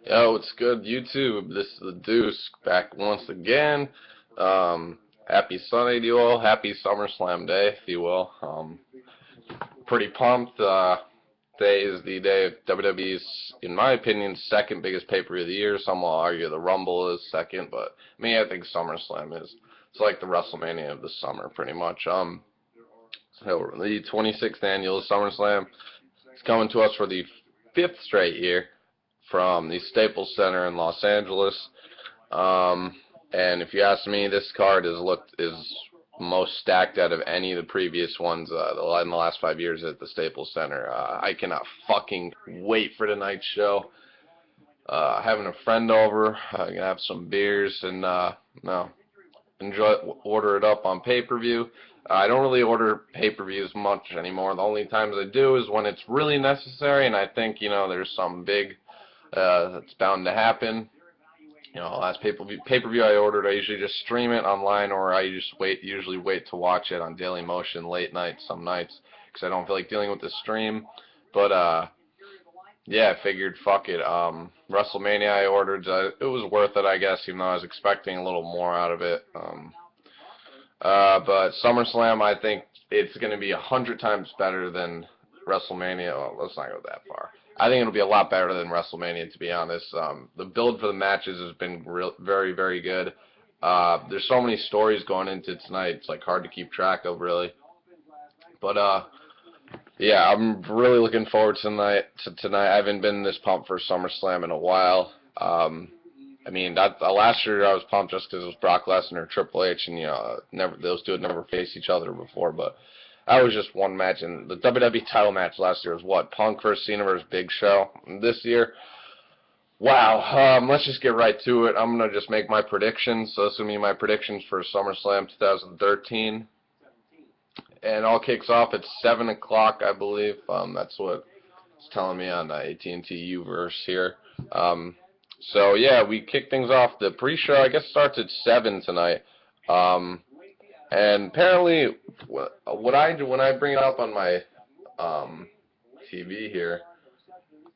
Yo, it's good, YouTube. This is the Deuce back once again. Happy Sunday to you all. Happy Summerslam Day, if you will. Pretty pumped. Today is the day of WWE's, in my opinion, second biggest pay-per-view of the year. Some will argue the Rumble is second, but me, I think SummerSlam is. It's like the WrestleMania of the summer, pretty much. So the 26th annual SummerSlam is coming to us for the 5th straight year from the Staples Center in Los Angeles. And if you ask me, this card is most stacked out of any of the previous ones in the last 5 years at the Staples Center. I cannot fucking wait for tonight's show. Having a friend over, gonna have some beers and order it up on pay-per-view. I don't really order pay-per-views much anymore. The only times I do is when it's really necessary, and I think there's some big that's bound to happen. Last pay-per-view I ordered, I usually just stream it online, or I just usually wait to watch it on Daily Motion late night some nights, because I don't feel like dealing with the stream. But yeah, I figured, fuck it. WrestleMania I ordered, it was worth it, I guess, even though I was expecting a little more out of it. But SummerSlam, I think it's going to be 100 times better than WrestleMania. Well, let's not go that far. I think it'll be a lot better than WrestleMania, to be honest. The build for the matches has been very, very good. There's so many stories going into tonight, it's like hard to keep track of, really. But yeah, I'm really looking forward to tonight. I haven't been this pumped for SummerSlam in a while. I mean, last year I was pumped just because it was Brock Lesnar or Triple H, and those two had never faced each other before. But that was just one match, and the WWE title match last year was what? Punk versus Cena versus Big Show. And this year, wow. Let's just get right to it. I'm gonna just make my predictions. So this will be my predictions for SummerSlam 2013, and all kicks off at 7 o'clock, I believe. That's what it's telling me on AT&T Uverse here. So yeah, we kick things off. The pre-show, I guess, starts at 7 tonight. And apparently, what I do when I bring it up on my TV here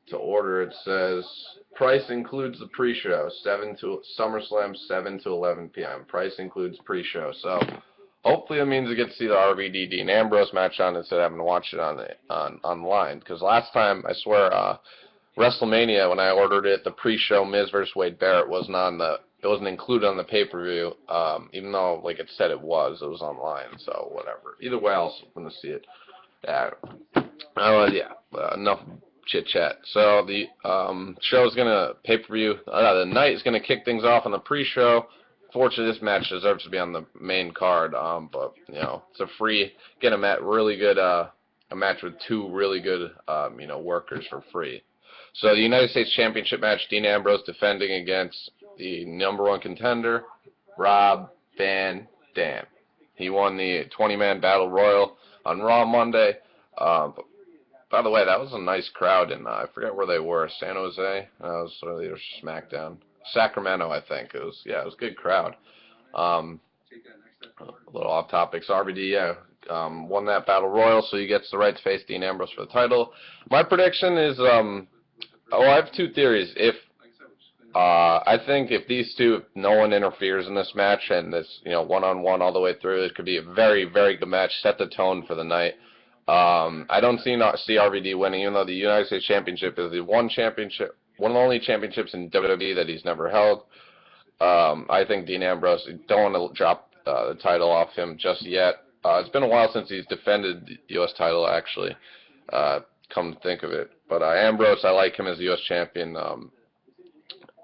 to order, it says price includes the pre-show, SummerSlam 7 to 11 p.m. Price includes pre-show. So hopefully that means we get to see the RVD Dean Ambrose match on instead of having to watch it online. Because last time, I swear, WrestleMania, when I ordered it, the pre-show Miz vs. Wade Barrett wasn't included on the pay-per-view, even though, like it said it was online, so whatever. Either way, I was going to see it. Enough chit-chat. So the show's going to, pay-per-view, the night is going to kick things off on the pre-show. Fortunately, this match deserves to be on the main card, but, it's a free, get a match with two really good, workers for free. So the United States Championship match, Dean Ambrose defending against the #1 contender, Rob Van Dam. He won the 20-man Battle Royal on Raw Monday. By the way, that was a nice crowd, and I forget where they were. San Jose? That was either SmackDown. Sacramento, I think. It was a good crowd. A little off topic. So RVD, won that Battle Royal, so he gets the right to face Dean Ambrose for the title. My prediction is, I have two theories. I think if these two, if no one interferes in this match and this, one-on-one all the way through, it could be a very, very good match, set the tone for the night. I don't see RVD winning, even though the United States Championship is the one of the only championships in WWE that he's never held. I think Dean Ambrose, don't want to drop the title off him just yet. It's been a while since he's defended the U.S. title, actually, come to think of it. But Ambrose, I like him as the U.S. champion.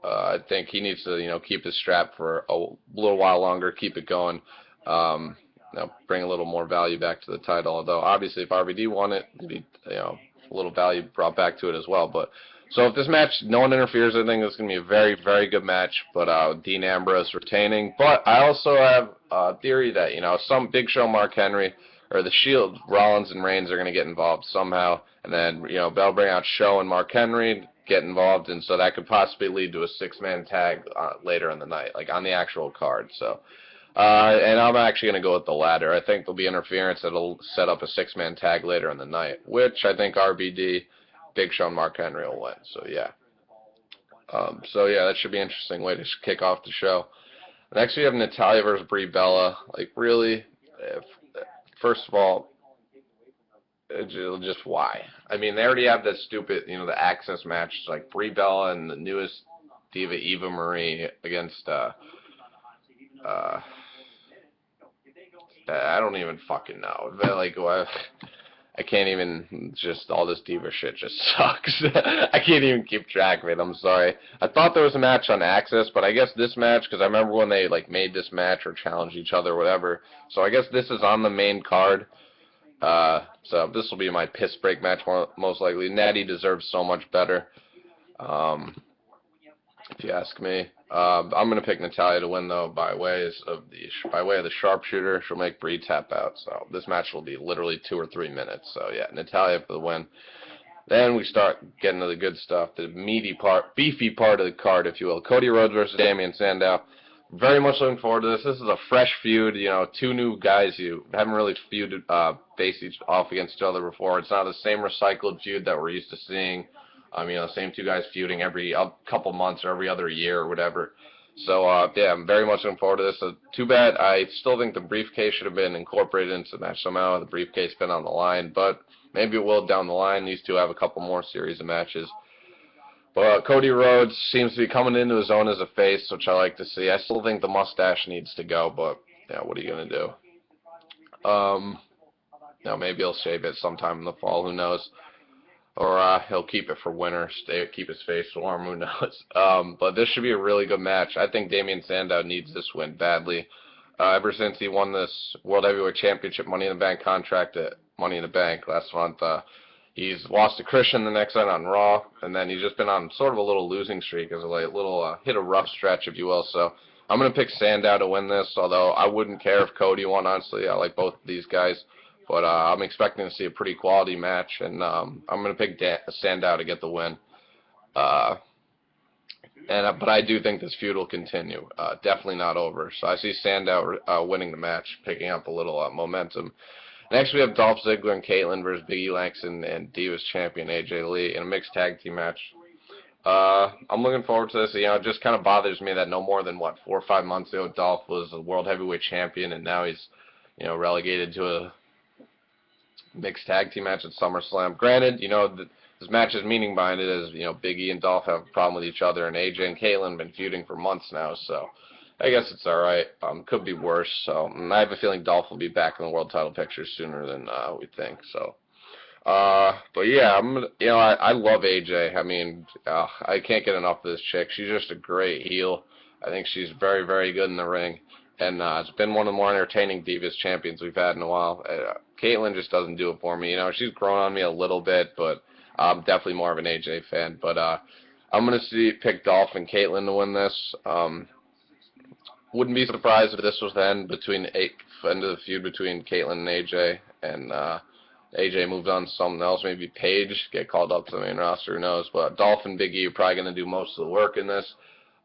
I think he needs to, keep his strap for a little while longer, keep it going, bring a little more value back to the title. Although, obviously, if RVD won it, it'd be, a little value brought back to it as well. But so if this match, no one interferes, I think it's going to be a very, very good match. But Dean Ambrose retaining. But I also have a theory that, some Big Show Mark Henry or the Shield, Rollins and Reigns are going to get involved somehow. And then, they'll bring out Show and Mark Henry, get involved, and so that could possibly lead to a 6-man tag later in the night, like on the actual card. So, and I'm actually going to go with the latter. I think there'll be interference that'll set up a 6-man tag later in the night, which I think RBD Big Show and Mark Henry will win. So yeah. That should be an interesting way to kick off the show. Next we have Natalya versus Brie Bella. Like, really, first of all, just why? I mean, they already have that stupid, the Access match, like Brie Bella and the newest diva Eva Marie against, I don't even fucking know. Like, I can't even, just all this diva shit just sucks. I can't even keep track of it, I'm sorry. I thought there was a match on Access, but I guess this match, because I remember when they, like, made this match or challenged each other or whatever, so I guess this is on the main card. So this will be my piss break match most likely. Natty deserves so much better, if you ask me. I'm gonna pick Natalya to win though by way of the sharpshooter. She'll make Brie tap out. So this match will be literally 2 or 3 minutes. So yeah, Natalya for the win. Then we start getting to the good stuff, the beefy part of the card, if you will. Cody Rhodes versus Damien Sandow. Very much looking forward to this. This is a fresh feud. 2 new guys you haven't really feuded faced off against each other before. It's not the same recycled feud that we're used to seeing. Same 2 guys feuding every couple months or every other year or whatever. So I'm very much looking forward to this. Too bad. I still think the briefcase should have been incorporated into the match somehow. The briefcase been on the line, but maybe it will down the line. These 2 have a couple more series of matches. But Cody Rhodes seems to be coming into his own as a face, which I like to see. I still think the mustache needs to go, but yeah, what are you going to do? Maybe he'll shave it sometime in the fall, who knows. Or he'll keep it for winter, keep his face warm, who knows. But this should be a really good match. I think Damien Sandow needs this win badly. Ever since he won this World Heavyweight Championship Money in the Bank contract at Money in the Bank last month, he's lost to Christian the next night on Raw, and then he's just been on sort of a little losing streak, as a little hit a rough stretch, if you will. So I'm going to pick Sandow to win this, although I wouldn't care if Cody won, honestly. I like both of these guys. But I'm expecting to see a pretty quality match, and I'm going to pick Sandow to get the win. But I do think this feud will continue. Definitely not over. So I see Sandow winning the match, picking up a little momentum. Next we have Dolph Ziggler and Kaitlyn versus Big E, Langston, and Divas champion AJ Lee in a mixed tag team match. I'm looking forward to this. It just kind of bothers me that no more than, 4 or 5 months ago, Dolph was the World Heavyweight Champion, and now he's, relegated to a mixed tag team match at SummerSlam. Granted, this match's meaning behind it is, Big E and Dolph have a problem with each other, and AJ and Kaitlyn have been feuding for months now, so I guess it's alright. Could be worse, so I have a feeling Dolph will be back in the world title picture sooner than we think, so. But yeah, I love AJ. I can't get enough of this chick. She's just a great heel. I think she's very, very good in the ring. And it's been one of the more entertaining Divas champions we've had in a while. Kaitlyn just doesn't do it for me. She's grown on me a little bit, but I'm definitely more of an AJ fan. But I'm going to pick Dolph and Kaitlyn to win this. Wouldn't be surprised if this was the end of the feud between Kaitlyn and AJ, and AJ moved on to something else. Maybe Paige get called up to the main roster, who knows. But Dolph and Big E are probably going to do most of the work in this.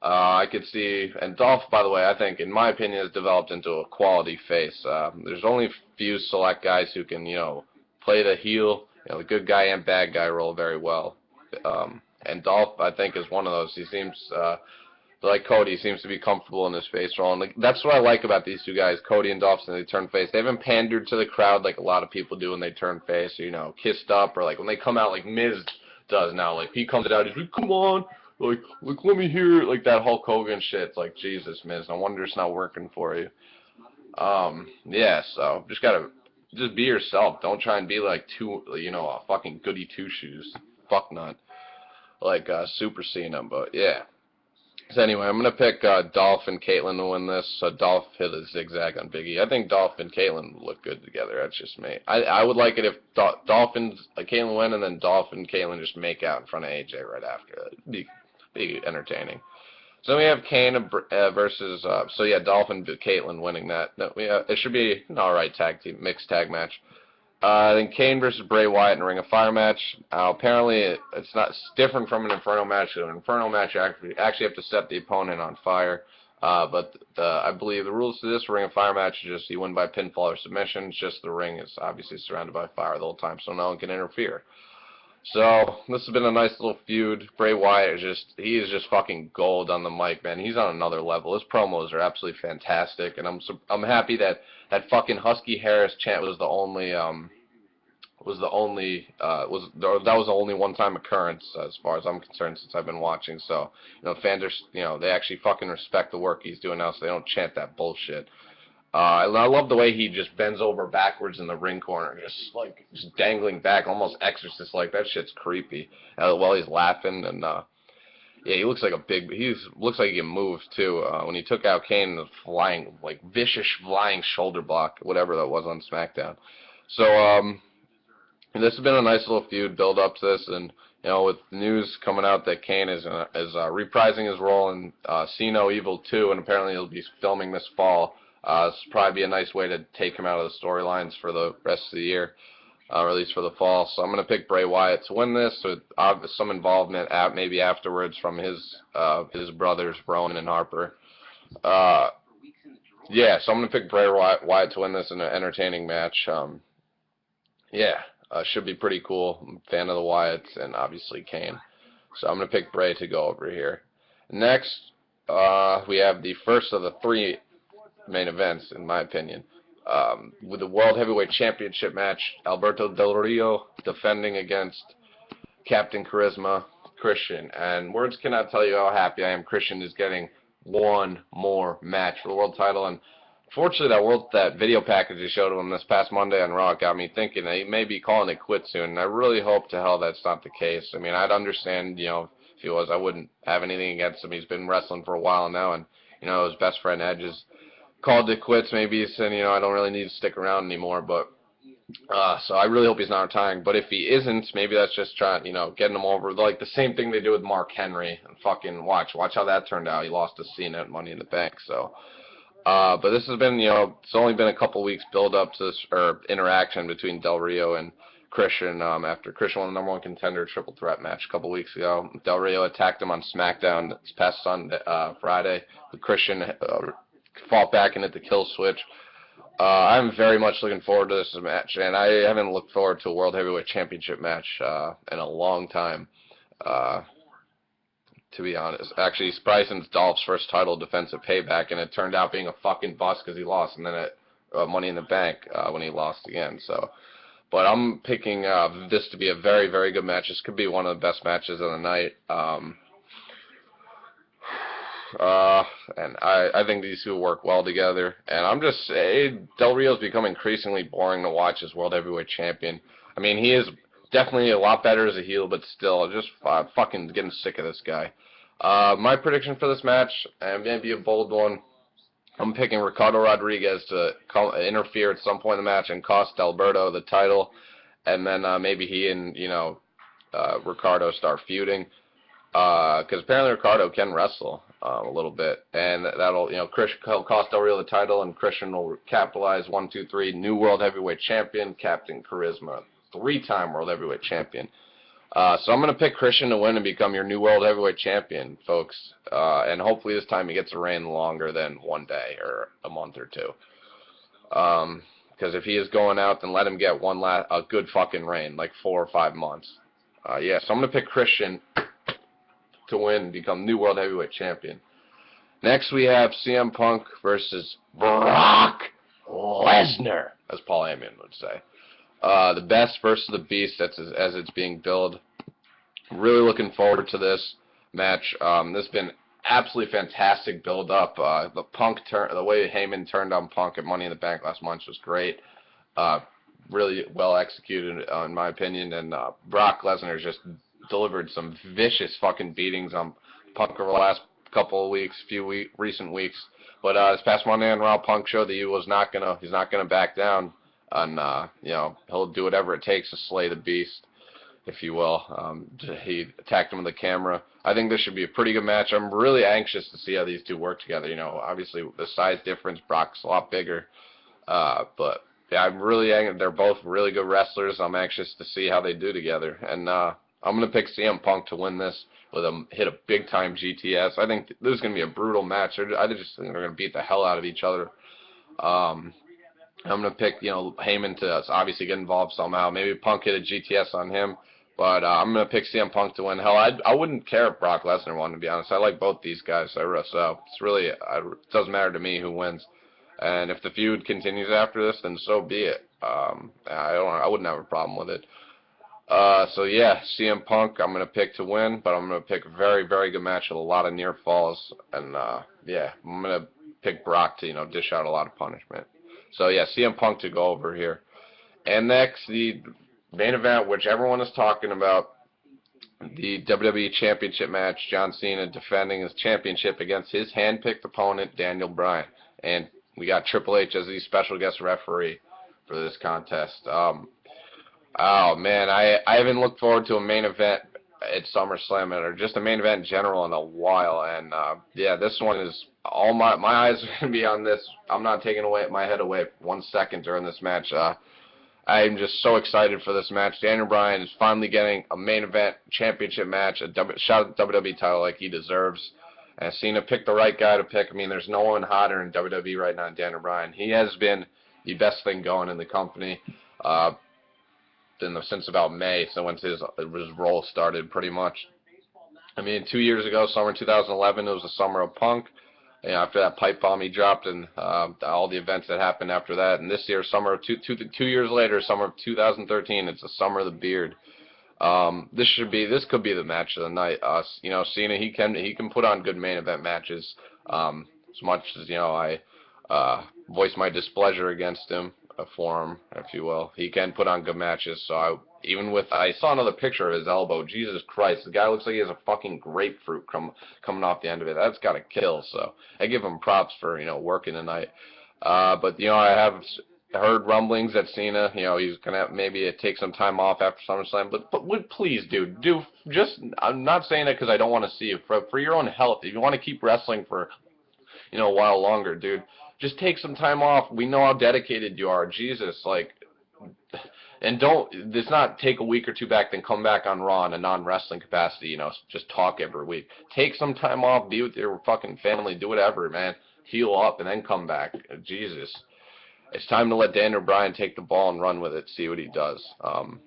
I could see, and Dolph, by the way, I think, in my opinion, has developed into a quality face. There's only few select guys who can, play the heel, the good guy and bad guy role very well. And Dolph, I think, is one of those. He seems, like Cody, seems to be comfortable in his face role. And that's what I like about these 2 guys, Cody and Dolph, when they turn face. They haven't pandered to the crowd like a lot of people do when they turn face, or, kissed up, or like when they come out like Miz does now. Like, he comes out, he's like, come on. Like, let me hear it, like that Hulk Hogan shit. It's like, Jesus, Miz, no wonder it's not working for you. Yeah, so just be yourself. Don't try and be like a fucking goody two-shoes. Fuck not. Like, Super Cena, but yeah. So anyway, I'm going to pick Dolph and Kaitlyn to win this. Dolph hit a zigzag on Big E. I think Dolph and Kaitlyn look good together. That's just me. I would like it if Dolph and Kaitlyn win, and then Dolph and Kaitlyn just make out in front of AJ right after. It'd be entertaining. So we have Kane versus, Dolph and Kaitlyn winning that. It should be an alright mixed tag match. Then Kane versus Bray Wyatt in a Ring of Fire match. Apparently, it's different from an Inferno match. In an Inferno match, you actually have to set the opponent on fire. But I believe the rules to this Ring of Fire match is just you win by pinfall or submission. It's just the ring is obviously surrounded by fire the whole time, so no one can interfere. So this has been a nice little feud. Bray Wyatt he is just fucking gold on the mic, man. He's on another level. His promos are absolutely fantastic, and I'm happy that that fucking Husky Harris chant was the only that was the only one-time occurrence as far as I'm concerned since I've been watching. So fans are they actually fucking respect the work he's doing now, so they don't chant that bullshit. I love the way he just bends over backwards in the ring corner, just dangling back, almost Exorcist-like. That shit's creepy. While he's laughing, and yeah, he looks like looks like he can move too. When he took out Kane, the flying, vicious flying shoulder block, whatever that was on SmackDown. So this has been a nice little feud, build up to this, and with news coming out that Kane is reprising his role in See No Evil 2, and apparently he'll be filming this fall. This will probably be a nice way to take him out of the storylines for the rest of the year, or at least for the fall. So I'm going to pick Bray Wyatt to win this, with some involvement maybe afterwards from his brothers, Rowan and Harper. Yeah, so I'm going to pick Bray Wyatt to win this in an entertaining match. Should be pretty cool. I'm a fan of the Wyatts and obviously Kane. So I'm going to pick Bray to go over here. Next, we have the first of the three main events, in my opinion. With the World Heavyweight Championship match, Alberto Del Rio defending against Captain Charisma, Christian. And words cannot tell you how happy I am Christian is getting one more match for the world title. And fortunately, that video package they showed him this past Monday on Raw got me thinking that he may be calling it quits soon. And I really hope to hell that's not the case. I mean, I'd understand, if he was, I wouldn't have anything against him. He's been wrestling for a while now, and his best friend Edge is called it quits. Maybe he's saying, I don't really need to stick around anymore. But so I really hope he's not retiring. But if he isn't, maybe that's just trying, getting him over. Like the same thing they do with Mark Henry. And fucking watch how that turned out. He lost to Cena at Money in the Bank. So, but this has been, it's only been a couple weeks build up to this interaction between Del Rio and Christian. After Christian won the #1 contender triple threat match a couple weeks ago, Del Rio attacked him on SmackDown this past Friday. With Christian fought back and hit the kill switch. I'm very much looking forward to this match, and I haven't looked forward to a World Heavyweight Championship match in a long time, to be honest. Actually, it's probably since Dolph's first title defense at Payback, and it turned out being a fucking bust because he lost, and then at Money in the Bank when he lost again. So, but I'm picking this to be a very, very good match. This could be one of the best matches of the night. And I think these two work well together. And I'm just Del Rio's become increasingly boring to watch as World Heavyweight Champion. I mean, he is definitely a lot better as a heel, but still, just fucking getting sick of this guy. My prediction for this match, and maybe a bold one, I'm picking Ricardo Rodriguez to interfere at some point in the match and cost Alberto the title, and then maybe he and Ricardo start feuding. Because apparently Ricardo can wrestle a little bit, and that'll Christian cost Del Rio the title, and Christian will capitalize 1, 2, 3, new World Heavyweight Champion, Captain Charisma, 3-time World Heavyweight Champion. So I'm gonna pick Christian to win and become your new World Heavyweight Champion, folks, and hopefully this time he gets a reign longer than one day or a month or two. Because if he is going out, then let him get a good fucking reign, like 4 or 5 months. So I'm gonna pick Christian to win and become new World Heavyweight Champion. Next we have CM Punk versus Brock Lesnar, as Paul Heyman would say. The best versus the beast, as it's being billed. Really looking forward to this match. This has been absolutely fantastic build up. The way Heyman turned on Punk at Money in the Bank last month was great. Really well executed, in my opinion. And Brock Lesnar just delivered some vicious fucking beatings on Punk over the last couple of weeks, recent weeks. But this past Monday on Raw, Punk showed that he's not gonna back down, and he'll do whatever it takes to slay the beast, if you will. He attacked him with the camera. I think this should be a pretty good match. I'm really anxious to see how these two work together. Obviously the size difference, Brock's a lot bigger, but yeah, I'm really angry. They're both really good wrestlers. I'm anxious to see how they do together, and I'm going to pick CM Punk to win this with hit a big-time GTS. I think this is going to be a brutal match. I just think they're going to beat the hell out of each other. I'm going to pick, Heyman to obviously get involved somehow. Maybe Punk hit a GTS on him, But I'm going to pick CM Punk to win. Hell, I wouldn't care if Brock Lesnar won, to be honest. I like both these guys. So it's really, it doesn't matter to me who wins. And if the feud continues after this, then so be it. I wouldn't have a problem with it. So yeah, CM Punk I'm going to pick to win, but I'm going to pick a very, very good match with a lot of near falls. And yeah, I'm going to pick Brock to, dish out a lot of punishment. So yeah, CM Punk to go over here. And next, the main event, which everyone is talking about, the WWE Championship match, John Cena defending his championship against his hand-picked opponent, Daniel Bryan. And we got Triple H as the special guest referee for this contest. Oh, man, I haven't looked forward to a main event at SummerSlam or just a main event in general in a while. And, yeah, this one is all my eyes are going to be on this. I'm not taking my head away 1 second during this match. I'm just so excited for this match. Daniel Bryan is finally getting a main event championship match, a shot at the WWE title like he deserves. And Cena picked the right guy to pick. I mean, there's no one hotter in WWE right now than Daniel Bryan. He has been the best thing going in the company since about May, so once his role started pretty much. I mean, 2 years ago, summer 2011, it was the summer of Punk. After that pipe bomb he dropped and all the events that happened after that. And this year, two years later, summer of 2013, it's the summer of the beard. This could be the match of the night. Cena, he can put on good main event matches. As much as I voice my displeasure against him for him, if you will, he can put on good matches. So I saw another picture of his elbow. Jesus Christ, the guy looks like he has a fucking grapefruit coming off the end of it. That's gotta kill. So I give him props for working tonight. But I have heard rumblings that Cena, he's gonna maybe take some time off after SummerSlam. But please, dude, I'm not saying that because I don't want to see you. For your own health, if you want to keep wrestling for a while longer, dude, just take some time off. We know how dedicated you are. Jesus, and it's not take a week or two back, then come back on Raw in a non-wrestling capacity, just talk every week. Take some time off, be with your fucking family, do whatever, man. Heal up, and then come back. Jesus. It's time to let Daniel Bryan take the ball and run with it, see what he does. I'm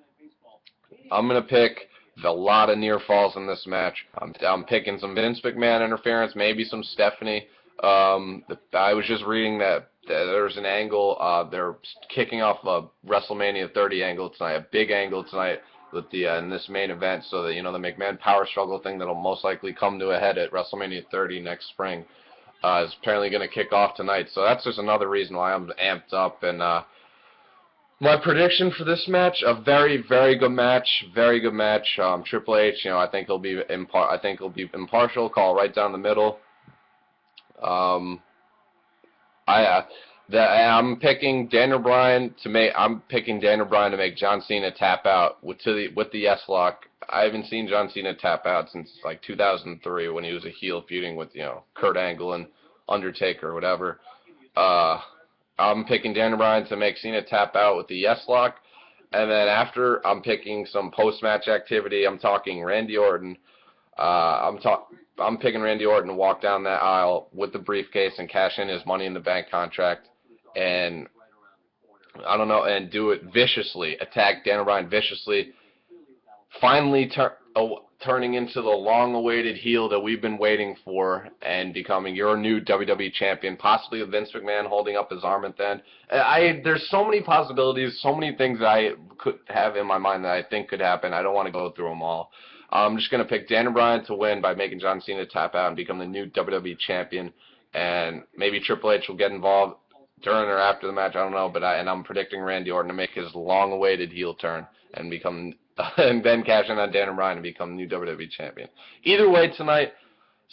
going to pick a lot of near falls in this match. I'm picking some Vince McMahon interference, maybe some Stephanie. I was just reading that there's an angle, they're kicking off a WrestleMania 30 angle tonight, a big angle tonight with in this main event, so that, the McMahon power struggle thing that'll most likely come to a head at WrestleMania 30 next spring, is apparently going to kick off tonight. So that's just another reason why I'm amped up. And my prediction for this match, a very, very good match, Triple H, I think he'll be impartial, call right down the middle. I'm picking Daniel Bryan to make John Cena tap out with the yes lock. I haven't seen John Cena tap out since 2003 when he was a heel feuding with Kurt Angle and Undertaker or whatever. I'm picking Daniel Bryan to make Cena tap out with the yes lock, and then after I'm picking some post match activity. I'm talking Randy Orton. I'm picking Randy Orton to walk down that aisle with the briefcase and cash in his Money in the Bank contract, and and do it viciously, attack Daniel Bryan viciously, finally turning into the long-awaited heel that we've been waiting for and becoming your new WWE champion, possibly with Vince McMahon holding up his arm at the end. There's so many possibilities, so many things that I could have in my mind that I think could happen. I don't want to go through them all. I'm just going to pick Daniel Bryan to win by making John Cena tap out and become the new WWE champion. And maybe Triple H will get involved during or after the match. I don't know. And I'm predicting Randy Orton to make his long-awaited heel turn and become, and then cash in on Daniel Bryan and become the new WWE champion. Either way tonight,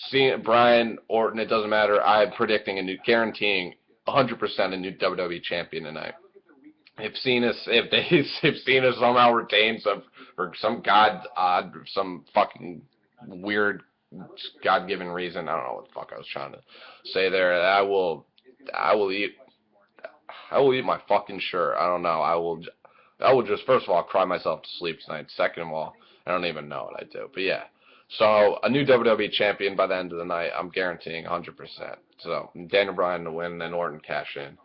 Cena, Bryan, Orton, it doesn't matter. I'm predicting guaranteeing 100% a new WWE champion tonight. If Cena somehow retains some fucking weird God-given reason, I don't know what the fuck I was trying to say there. I will eat my fucking shirt. I don't know. I will just, first of all, cry myself to sleep tonight. Second of all, I don't even know what I do. But yeah. So a new WWE champion by the end of the night, I'm guaranteeing 100%. So Daniel Bryan to win, then Orton cash in.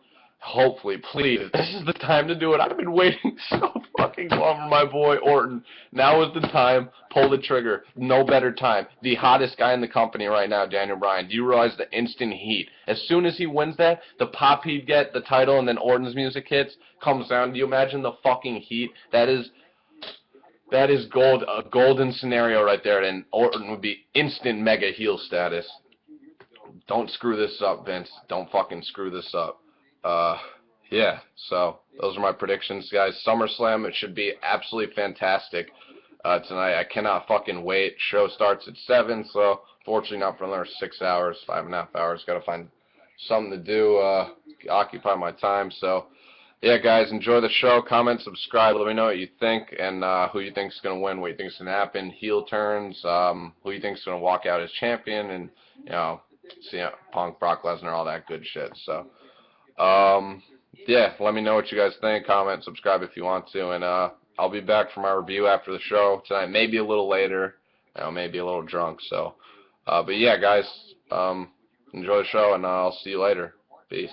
Hopefully, please, this is the time to do it. I've been waiting so fucking long for my boy Orton. Now is the time. Pull the trigger. No better time. The hottest guy in the company right now, Daniel Bryan. Do you realize the instant heat? As soon as he wins that, the pop he'd get, the title, and then Orton's music hits, comes down. Do you imagine the fucking heat? That is gold, a golden scenario right there, and Orton would be instant mega heel status. Don't screw this up, Vince. Don't fucking screw this up. Yeah, so those are my predictions, guys. SummerSlam, it should be absolutely fantastic tonight. I cannot fucking wait. Show starts at 7, so fortunately not for another 6 hours, 5.5 hours. Got to find something to do, occupy my time. So, yeah, guys, enjoy the show. Comment, subscribe. Let me know what you think and who you think is going to win, what you think is going to happen, heel turns, who you think is going to walk out as champion, and, you know, Punk, Brock Lesnar, all that good shit. So, yeah, let me know what you guys think. Comment, subscribe if you want to, and I'll be back for my review after the show tonight. Maybe a little later, maybe a little drunk. So, but yeah, guys, enjoy the show, and I'll see you later. Peace.